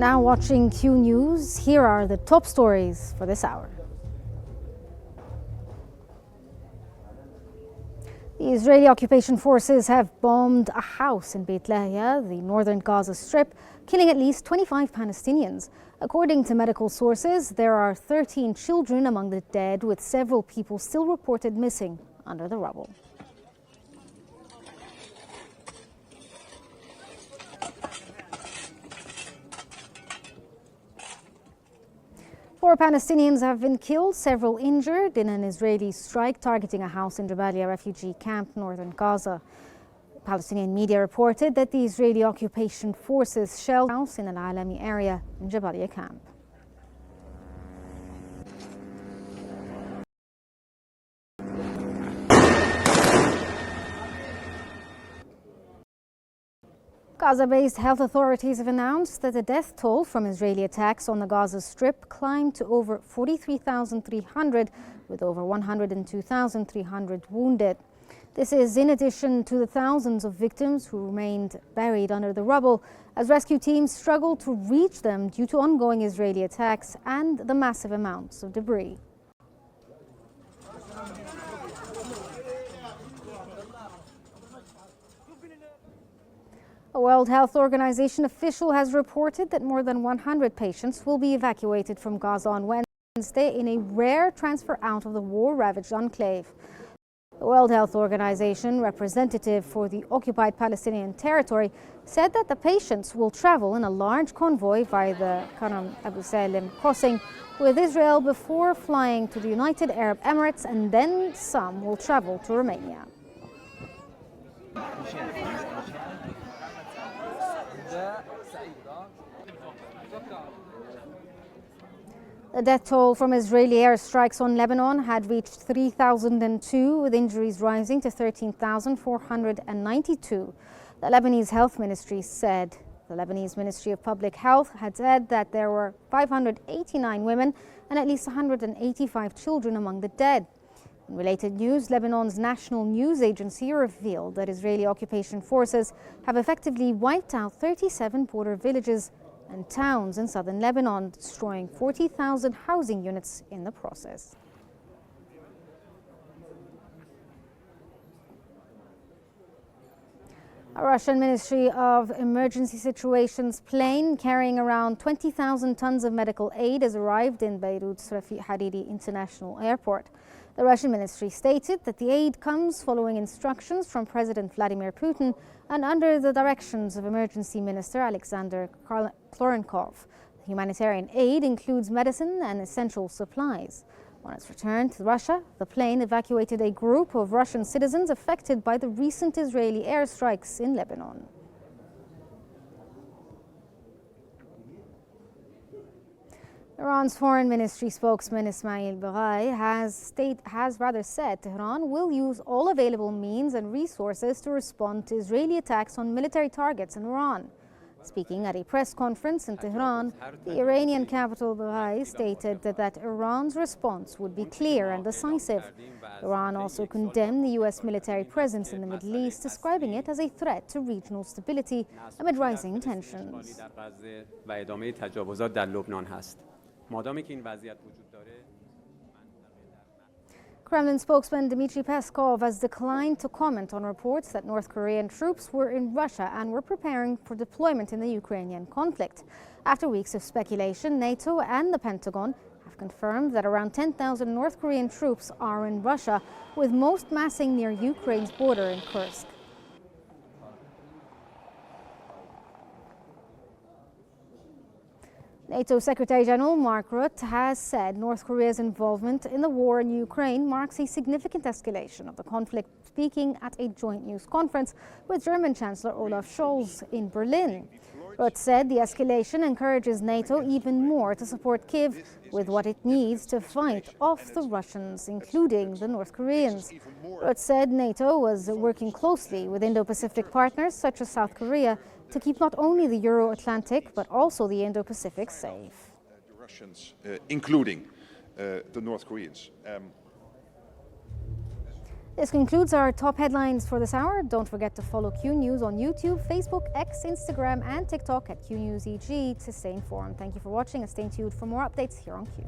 now watching Q News. Here are the top stories for this hour. The Israeli occupation forces have bombed a house in Beit Lahia, the northern Gaza Strip, killing at least 25 Palestinians. According to medical sources, there are 13 children among the dead, with several people still reported missing under the rubble. Four Palestinians have been killed, several injured in an Israeli strike targeting a house in Jabalia refugee camp, northern Gaza. Palestinian media reported that the Israeli occupation forces shelled a house in Al Alami area in Jabalia camp. Gaza-based health authorities have announced that the death toll from Israeli attacks on the Gaza Strip climbed to over 43,300, with over 102,300 wounded. This is in addition to the thousands of victims who remained buried under the rubble as rescue teams struggled to reach them due to ongoing Israeli attacks and the massive amounts of debris. A World Health Organization official has reported that more than 100 patients will be evacuated from Gaza on Wednesday in a rare transfer out of the war-ravaged enclave. The World Health Organization representative for the occupied Palestinian territory said that the patients will travel in a large convoy via the Abu Salim crossing with Israel before flying to the United Arab Emirates, and then some will travel to Romania. The death toll from Israeli airstrikes on Lebanon had reached 3,002, with injuries rising to 13,492. The Lebanese Health Ministry said. The Lebanese Ministry of Public Health had said that there were 589 women and at least 185 children among the dead. In related news, Lebanon's national news agency revealed that Israeli occupation forces have effectively wiped out 37 border villages and towns in southern Lebanon, destroying 40,000 housing units in the process. A Russian Ministry of Emergency Situations plane carrying around 20,000 tons of medical aid has arrived in Beirut's Rafiq Hariri International Airport. The Russian ministry stated that the aid comes following instructions from President Vladimir Putin and under the directions of Emergency Minister Alexander Klorenkov. The humanitarian aid includes medicine and essential supplies. On its return to Russia, the plane evacuated a group of Russian citizens affected by the recent Israeli airstrikes in Lebanon. Iran's foreign ministry spokesman Ismail Baghai has said Tehran will use all available means and resources to respond to Israeli attacks on military targets in Iran. Speaking at a press conference in Tehran, the Iranian capital Baghai stated that Iran's response would be clear and decisive. Iran also condemned the U.S. military presence in the Middle East, describing it as a threat to regional stability amid rising tensions. Kremlin spokesman Dmitry Peskov has declined to comment on reports that North Korean troops were in Russia and were preparing for deployment in the Ukrainian conflict. After weeks of speculation, NATO and the Pentagon have confirmed that around 10,000 North Korean troops are in Russia, with most massing near Ukraine's border in Kursk. NATO Secretary General Mark Rutte has said North Korea's involvement in the war in Ukraine marks a significant escalation of the conflict, speaking at a joint news conference with German Chancellor Olaf Scholz in Berlin. Rutte said the escalation encourages NATO even more to support Kyiv with what it needs to fight off the Russians, including the North Koreans. Rutte said NATO was working closely with Indo-Pacific partners such as South Korea to keep not only the Euro-Atlantic but also the Indo-Pacific safe. The Russians, including the North Koreans. This concludes our top headlines for this hour. Don't forget to follow Q News on YouTube, Facebook, X, Instagram, and TikTok at QNewsEG to stay informed. Thank you for watching and stay tuned for more updates here on Q.